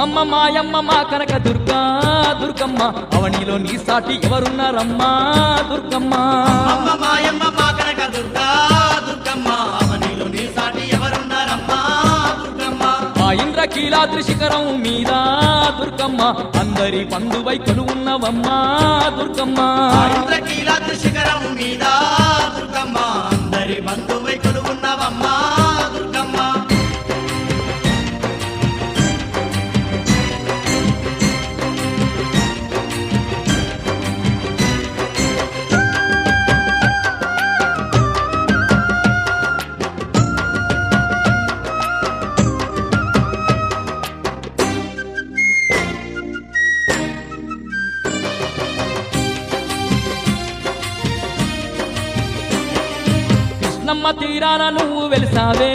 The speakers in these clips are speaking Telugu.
అమ్మమ్మ మాయమ్మ మా కనక దుర్గా దుర్గమ్మ అవనిలో నీ సాటి ఎవరున్నారమ్మా దుర్గమ్మ అమ్మ మాయమ్మ మా కనక దుర్గా దుర్గమ్మ అవనిలో నీ సాటి ఎవరున్నారమ్మా దుర్గమ్మ ఆ ఇంద్రకీలాద్రి శిఖరం మీద దుర్గమ్మ అందరి పండువై కొలువున్నవమ్మా దుర్గమ్మ ఇంద్రకీలాద్రి శిఖరం మీద దుర్గమ్మ అందరి బంధువై కొలువున్నవమ్మా దుర్గమ్మ కృష్ణమ్మ తీరాన నువ్వు వెలిసావే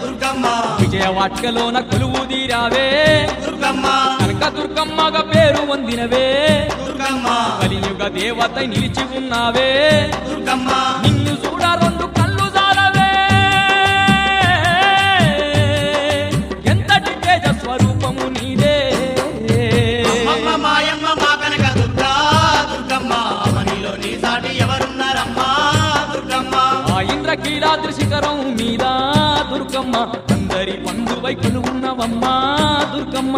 దుర్గమ్మ విజయవాటికలోన కొలువు తీరావే దుర్గమ్మ కనక దుర్గమ్మగా పేరు పొందినవే దుర్గమ్మ కలియుగ దేవత నిలిచి ఉన్నావే దుర్గమ్మ నిన్ను చూడ రెండు కళ్ళు జాలవే ఎంతటి తేజ స్వరూపము నీదే అమ్మ మాయమ్మ మా కనక దుర్గా దుర్గమ్మ అవనిలో నీ సాటి ఎవరున్నారమ్మా దుర్గమ్మ ఆ ఇంద్రకీలాద్రి శిఖరం మీద దుర్గమ్మ అందరి పండువై కొలువున్నవమ్మా దుర్గమ్మ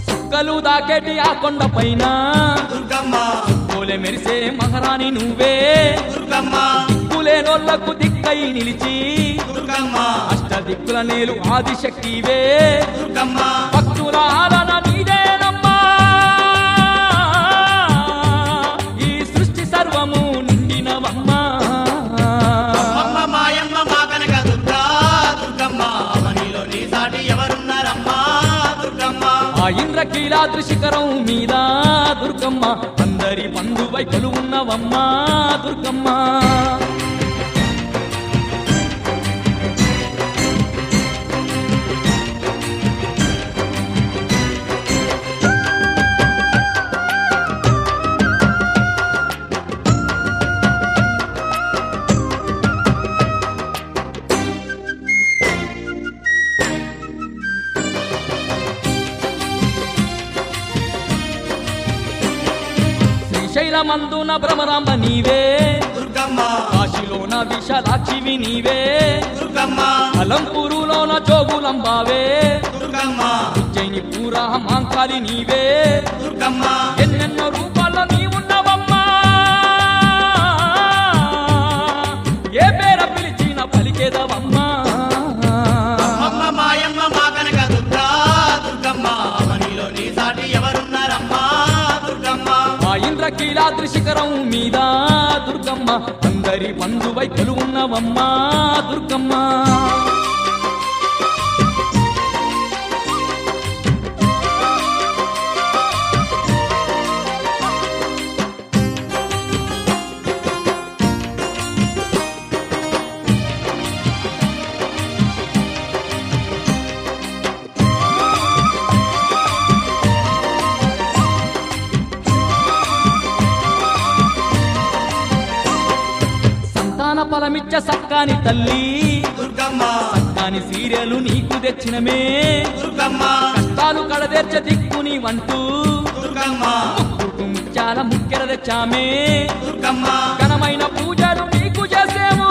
చుక్కలు దాకేటి ఆ కొండ పైన దుర్గమ్మ పూలే మెరిసే మహారాణి నువ్వే దుర్గమ్మ దిక్కులేనోళ్లకు దిక్కై నిలిచి దుర్గమ్మ అష్ట దిక్కుల నేలు ఆదిశక్తివే దుర్గమ్మ భక్తుల ఆలన నీదేనమ్మా ఈ సృష్టి సర్వము నిండినవమ్మా అమ్మ మాయమ్మ మా కనక దుర్గా దుర్గమ్మ అవనిలో నీ సాటి ఎవరున్నారమ్మా దుర్గమ్మ ఆ ఇంద్రకీలాద్రి శిఖరం మీద దుర్గమ్మ అందరి పండువై కొలువున్నవమ్మా దుర్గమ్మ శ్రీశైలమందున భ్రమరాంబ నీవే దుర్గమ్మ కాశీలోన విశాలాక్షివి నీవే దుర్గమ్మ అలంపూరులోన జోగులంబావే దుర్గమ్మ ఉజ్జయిని పూరా మాంకాలి నీవే దుర్గమ్మ ఎన్నెన్నో రూపాల్లో నీవున్నవమ్మా ఏ పేర పిలిచిన పలికేదవమ్మా అమ్మ మాయమ్మ మా కనక దుర్గా దుర్గమ్మ అవనిలో నీ సాటి ఎవరున్నారమ్మా దుర్గమ్మ ఆ ఇంద్రకీలాద్రి శిఖరం మీద దుర్గమ్మ అందరి బంధువై కొలువున్నవమ్మా దుర్గమ్మ సంతాన ఫలమిచ్చ సక్కాని తల్లి దుర్గమ్మ సక్కాని సీరియలు నీకు తెచ్చినమే దుర్గమ్మ కష్టాలు కడదెర్చ దిక్కుని వంటూ దుర్గమ్మ ముత్యాల ముక్కెర తెచ్చామే దుర్గమ్మ ఘనమైన పూజలు నీకు చేసేము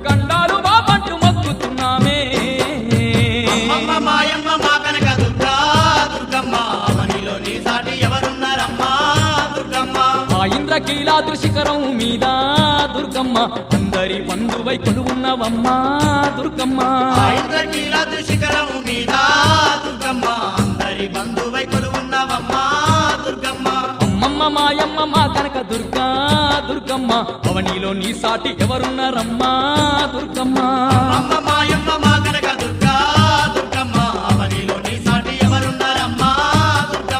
గండాలు బాబంటూ మొక్కుతున్నామే అమ్మ మాయమ్మ మా కనక దుర్గా దుర్గమ్మ అవనిలో నీ సాటి ఎవరున్నారమ్మా దుర్గమ్మ ఆ ఇంద్రకీలాద్రి శిఖరం మీద దుర్గమ్మ అందరి బంధువై కొలువున్నవమ్మా దుర్గమ్మ ఆ ఇంద్రకీలాద్రి శిఖరం మీద దుర్గమ్మ అందరి బంధువై కొలువున్నవమ్మా దుర్గమ్మ అమ్మమ్మ మాయమ్మ మా కనక దుర్గా దుర్గమ్మ అవనిలో నీ సాటి ఎవరున్నారమ్మా దుర్గమ్మ అమ్మ మాయమ్మ మా కనక దుర్గా దుర్గమ్మ అవనిలో నీ సాటి ఎవరున్నారమ్మా దుర్గమ్మ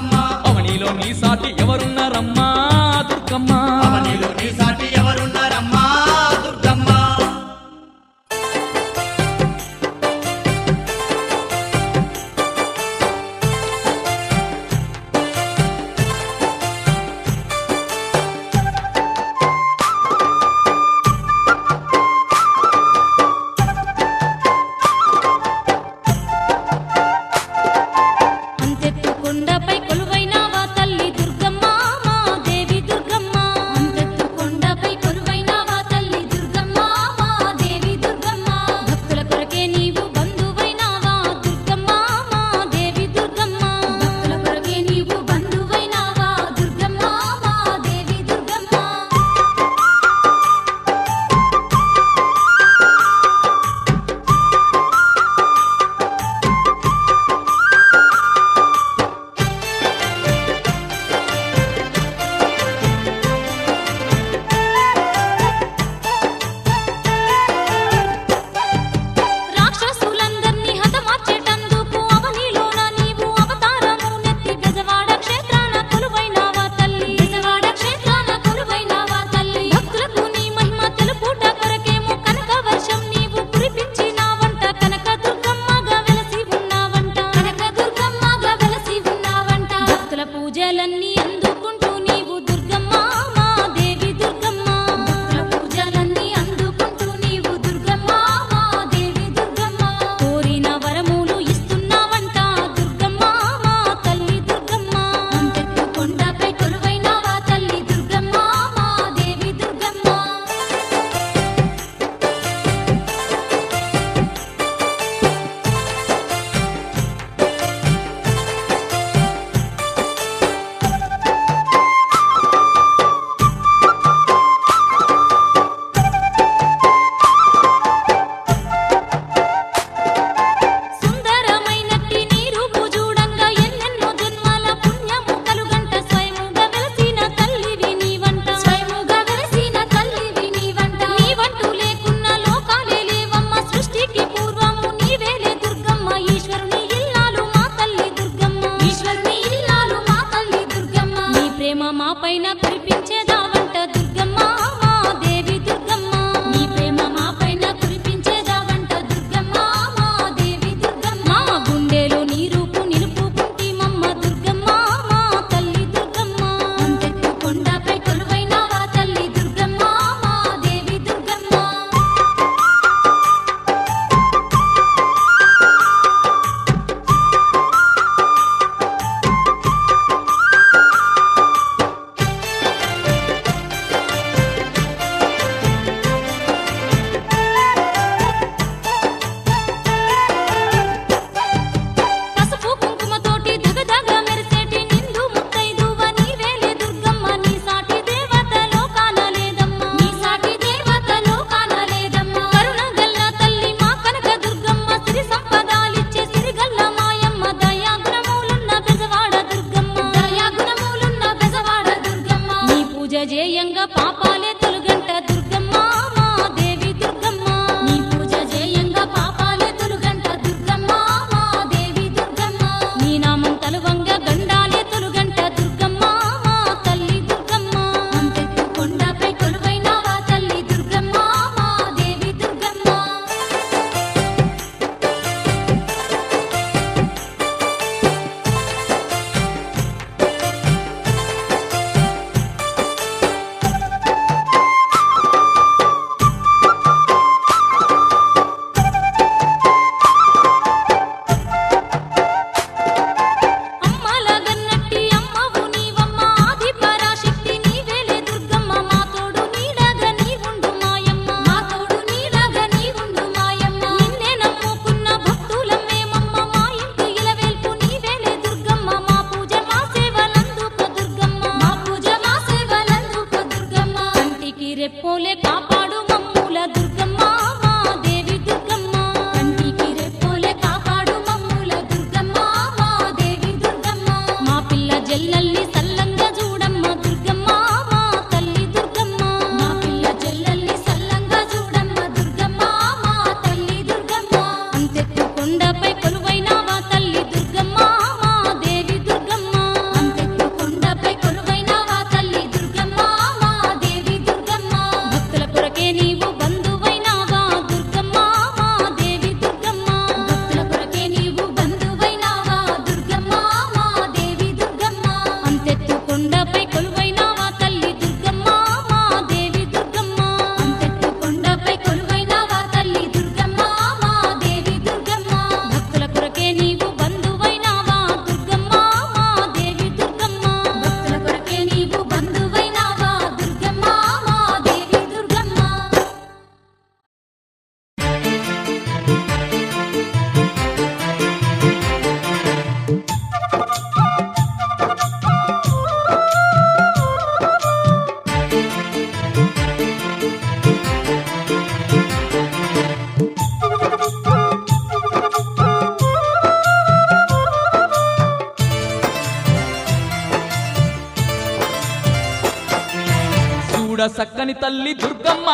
సక్కని తల్లి దుర్గమ్మ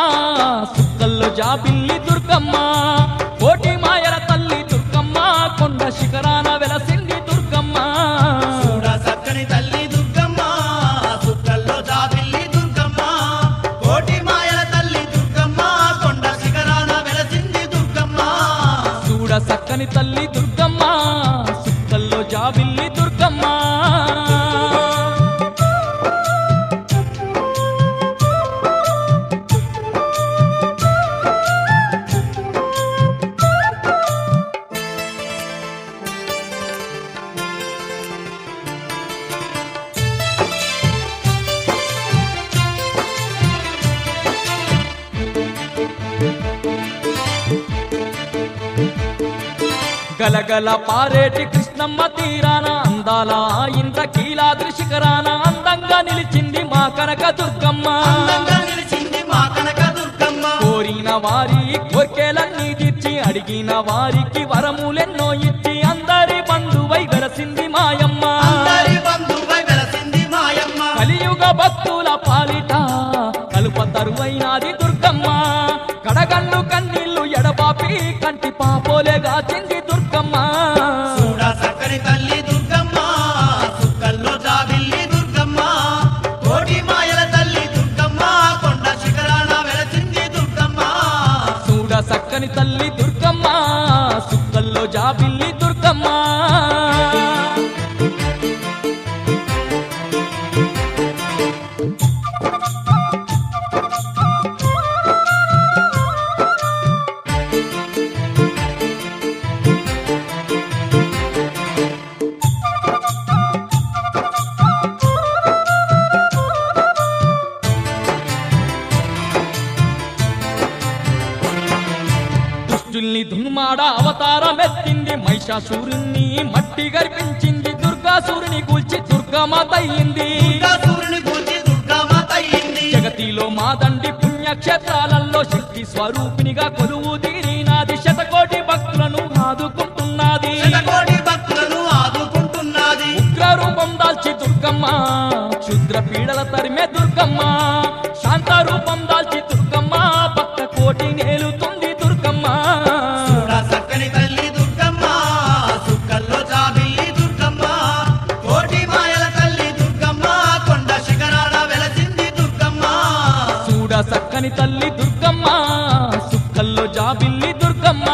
సుక్కల్లో జాబిల్లి దుర్గమ్మ కోటి మాయల తల్లి దుర్గమ్మ కొండ శిఖరాన వెలసింది దుర్గమ్మ చూడ సక్కని తల్లి దుర్గమ్మ సుక్కల్లో జాబిల్లి దుర్గమ్మ కోటి మాయల తల్లి దుర్గమ్మ కొండ శిఖరాన వెలసింది దుర్గమ్మ చూడ సక్కని తల్లి దుర్గమ్మ సుక్కల్లో జాబిల్లి దుర్గమ్మ గలగల పారేటి కృష్ణమ్మ తీరాన అందాల ఇంత కీలాద్రి శిఖరాన అందంగా నిలిచింది మా కనక దుర్గమ్మ అందంగా నిలిచింది మా కనక దుర్గమ్మ కోరిన వారి కోర్కెలన్నీ తీర్చి అడిగిన వారికి వరములెన్నో ఇచ్చి అందరి బంధువై వెలసింది మాయమ్మ అందరి బంధువై వెలసింది మాయమ్మ కలియుగ భక్తుల పాలిట కలుప తరువైనాది దుర్గమ్మ కడగళ్ళు కన్నీళ్లు ఎడబాపి కంటి పాపోలేగా చెంది దుర్గమ్మ చూడ సక్కని తల్లి దుర్గమ్మ సుక్కల్లో జాబిల్లి దుర్గమ్మ కోటి మాయల తల్లి దుర్గమ్మ కొండ శిఖరాన వెలసింది దుర్గమ్మ చూడ సక్కని తల్లి దుర్గమ్మ సుక్కల్లో జాబిల్లి దుర్గమ్మ దుష్టుల్ని దున్మాడ అవతారమెత్తింది మహిషాసురుణ్ణి మట్టి గర్పించింది దుర్గాసురుని కూల్చి దుర్గామాత అయ్యింది దుర్గాసురుని గూర్చి దుర్గామాత అయ్యింది జగతిలో మాదండి పుణ్యక్షేత్రాలలో శక్తి స్వరూపినిగా కొలువు తీరినాది శతకోటి భక్తులను ఆదుకుంటున్నది శతకోటి భక్తులను ఆదుకుంటున్నది ఉగ్ర రూపం దాల్చి దుర్గమ్మ క్షుద్ర పీడల తరిమే దుర్గమ్మ శాంత రూపం దాల్చి దుర్గమ్మ భక్త కోటి నేలుతుంది దుర్గమ్మ చూడ సక్కని తల్లి దుర్గమ్మ సుక్కల్లో జాబిల్లి దుర్గమ్మ కోటి మాయల తల్లి దుర్గమ్మ కొండ శిఖరాన వెలసింది దుర్గమ్మ చూడ సక్కని తల్లి దుర్గమ్మ సుక్కల్లో జాబిల్లి దుర్గమ్మ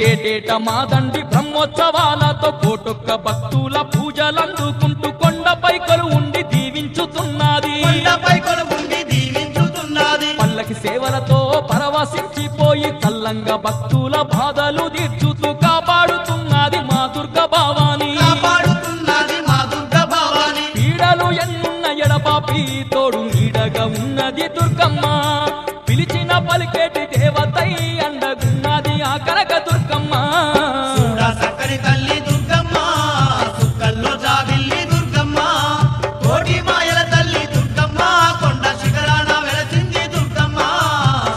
ఏటేట మాదండి బ్రహ్మోత్సవాలతో కోటొక్క భక్తుల పూజలందుకుంటూ కొండపై కొలువుండి దీవించుతున్నది కొండపై కొలువుండి దీవించుతున్నది పల్లకి సేవలతో పరవశించిపోయి చల్లంగా భక్తుల బాధలు తీర్చుతూ కాపాడుతున్నది మా దుర్గ భవాని కాపాడుతున్నది మా దుర్గ భవాని పీడలు ఎన్నున్న ఎడబాపి తోడు నీడగా ఉన్నది దుర్గమ్మ పిలిచిన పలికేటి దేవతై అండగున్నది ఆ కనక దుర్గమ్మ చూడ సక్కని తల్లి దుర్గమ్మ సుక్కల్లో జాబిల్లి దుర్గమ్మ కోటి మాయల తల్లి దుర్గమ్మ కొండ శిఖరాన వెలసింది దుర్గమ్మ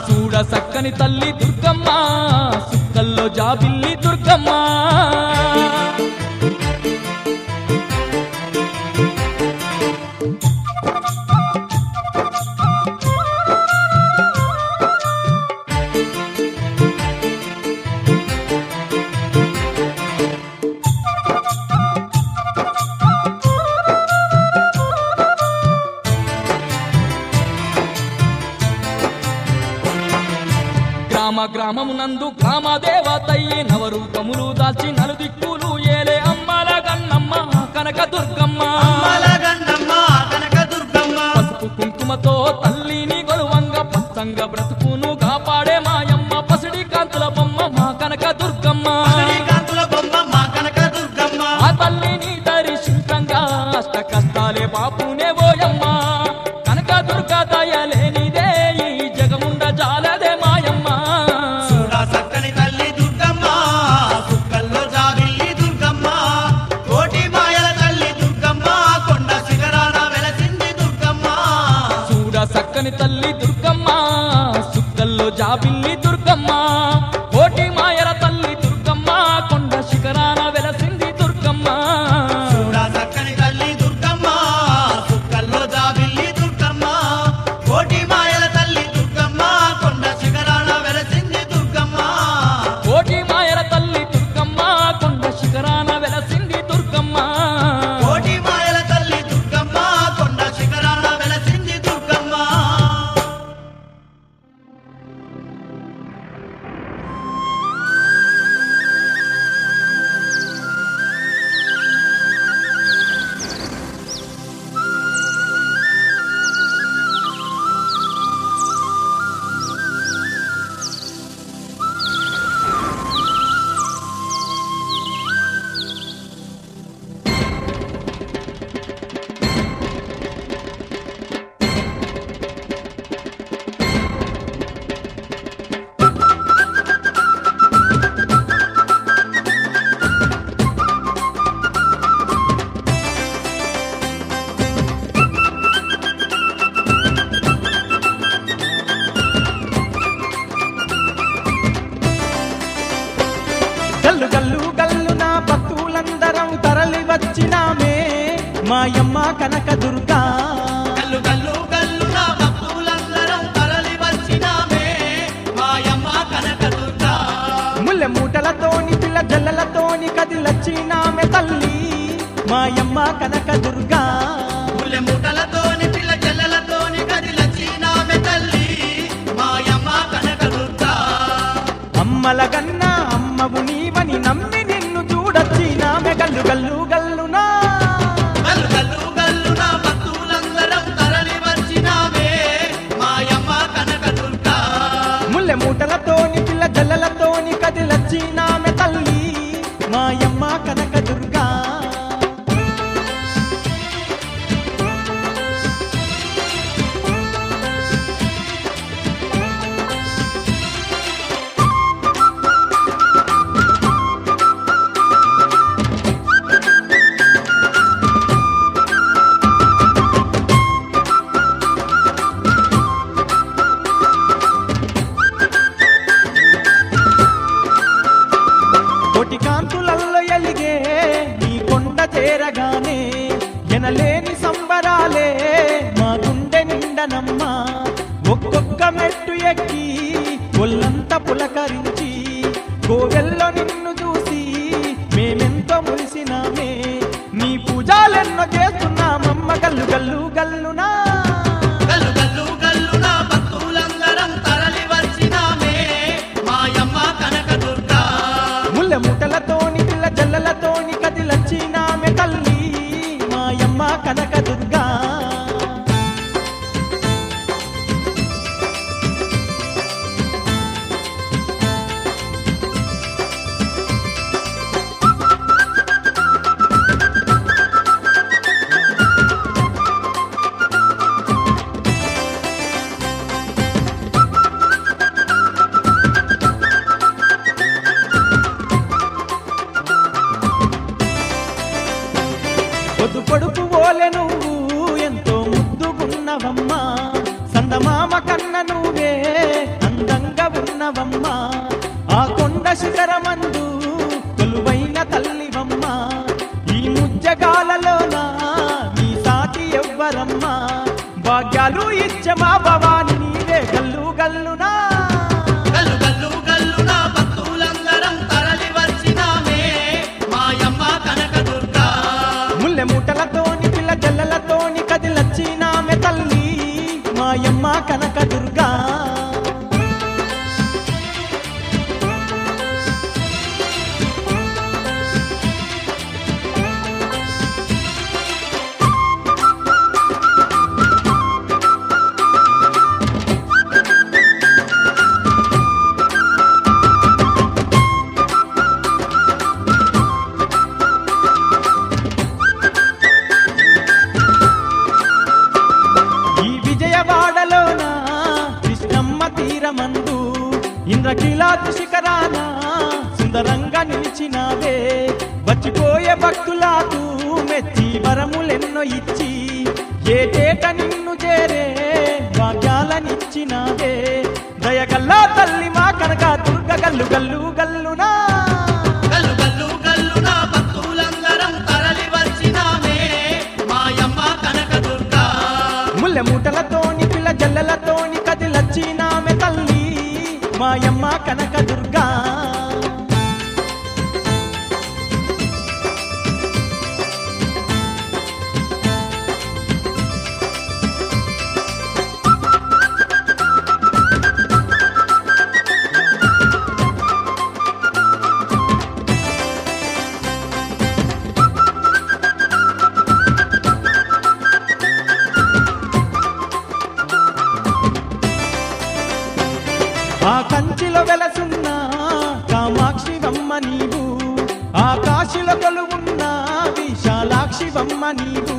చూడ సక్కని తల్లి దుర్గమ్మ సుక్కల్లో జాబిల్లి దుర్గమ్మ గ్రామమునందు గ్రామ దేవతయ్యి నవరూపములు దాల్చి నలుదిక్కులు ఏలే అమ్మల గన్నమ్మ కనక దుర్గమ్మ అమ్మలగన్నమ్మ కనక దుర్గమ్మ పసుపు కుంకుమతో తల్లిని గొలువంగ పచ్చంగ బ్రతుకును కాపాడే మాయమ్మ పసిడి కాంతుల బొమ్మ మా కనక దుర్గమ్మ శ్రీకాంతుల బొమ్మ మా కనక దుర్గమ్మ ఆ తల్లిని దర్శించంగా అష్ట కష్టాలే బాపునే ఓయమ్మ కనక దుర్గ దయలేనిదే ఈ జగముండ జాలదే మాయమ్మ చూడ జాబిల్లి దుర్గమ్మ కోటి మాయల తల్లి దుర్గమ్మ కొండ శిఖరాన వెలసింది దుర్గమ్మ చూడా చక్కని తల్లి దుర్గమ్మ సుక్కల్లో జాబిల్లి దుర్గమ్మ కోటి మాయల తల్లి దుర్గమ్మ కొండ శిఖరాన వెలసింది దుర్గమ్మ కోటి మాయల తల్లి దుర్గమ్మ కొండ శిఖరాన వెలసింది దుర్గమ్మ కోటి మాయల తల్లి దుర్గమ్మ కొండ శిఖరాన వెలసింది దుర్గమ్మ గల్లు గల్లు గల్లు నా భక్తులందరం తరలి వచ్చినామే మాయమ్మ కనక దుర్గా గల్లు గల్లు గల్లు నా భక్తులందరం తరలి వచ్చినామే మాయమ్మ కనక దుర్గా ముల్లె మూటలతోని పిల్ల జల్లలతోని కదిలొచ్చినామే తల్లి మాయమ్మ కనక దుర్గా ముల్లె మూటలతోని పిల్ల జల్లలతోని కదిలచ్చినామె తల్లి మాయమ్మ కనక దుర్గా అమ్మల గన్నా అమ్మవు నీవని నమ్మి నిన్ను చూడొచ్చినామే గల్లు గల్లు గల్లునా గల్లు గల్లు గల్లు నా భక్తులందరం తరలి వచ్చినామే మాయమ్మ కనక దుర్గా ముల్లె మూటలతోని పిల్ల జల్లలతోని కదిలొచ్చినామే తల్లి మాయమ్మ కనక దుర్గా కోటి కాంతులల్లో ఎలిగే నీ కొండ చేరగానే ఎనలేని సంబరాలే మా గుండె నిండనమ్మా ఒక్కొక్క మెట్టు ఎక్కి ఒళ్ళంతా పులకరించి కోవెల్లో నిన్ను చూసి మేమెంతో మురిసినామే నీ పూజాలెన్నో చేస్తున్నామమ్మ గల్లు గల్లు గల్లునా గల్లు గల్లు గల్లు నా భక్తులందరం తరలి వచ్చినామే మాయమ్మ కనక దుర్గా ముల్లె ముటలతోని పిల్ల జల్లలతోని కదిలొచ్చినామె తల్లి మాయమ్మ కనక దుర్గా పొద్దు పొడుపు ఓలె నువ్వు ఎంతో ముద్దుగున్నవమ్మా సందమామ కన్న నువ్వే అందంగా ఉన్నవమ్మా ఆ కొండ శిఖరమందు కొలువైన తల్లివమ్మా ఈ ముజ్జగాలలోన నీ సాటి ఎవ్వరమ్మా భాగ్యాలు ఇచ్చే మా భవాని నీవే గల్లు గల్లునా గల్లు గల్లు గల్లు నా భక్తులందరం తరలి వచ్చినామే మాయమ్మ కనక దుర్గా ముల్లె మూటలతోని పిల్ల జల్లలతోని కదిలొచ్చినామె తల్లి మాయమ్మ కనక దుర్గా ఇంద్రకీలాద్రి శిఖరాన సుందరంగా నిలిచినావే వచ్చిపోయే భక్తులకు మెచ్చి వరములెన్నో ఇచ్చి ఏటేట నిన్ను చేరే భాగ్యాలనిచ్చినావే దయ గల్లా తల్లి మా కనక దుర్గ గల్లు గల్లు గల్లునా గల్లు గల్లు గల్లున భక్తులందరం తరలి వచ్చినామే మాయమ్మ కనకదుర్గా ముల్లె మూటలతోని పిల్ల జల్లెలతోని కదిలచ్చినామె తల్లి మాయమ్మ కనక దుర్గా ఆ కంచిలో వెలసున్నా కామాక్షివమ్మ నీవు ఆకాశిలో కొలువున్నా విశాలాక్షివమ్మ నీవు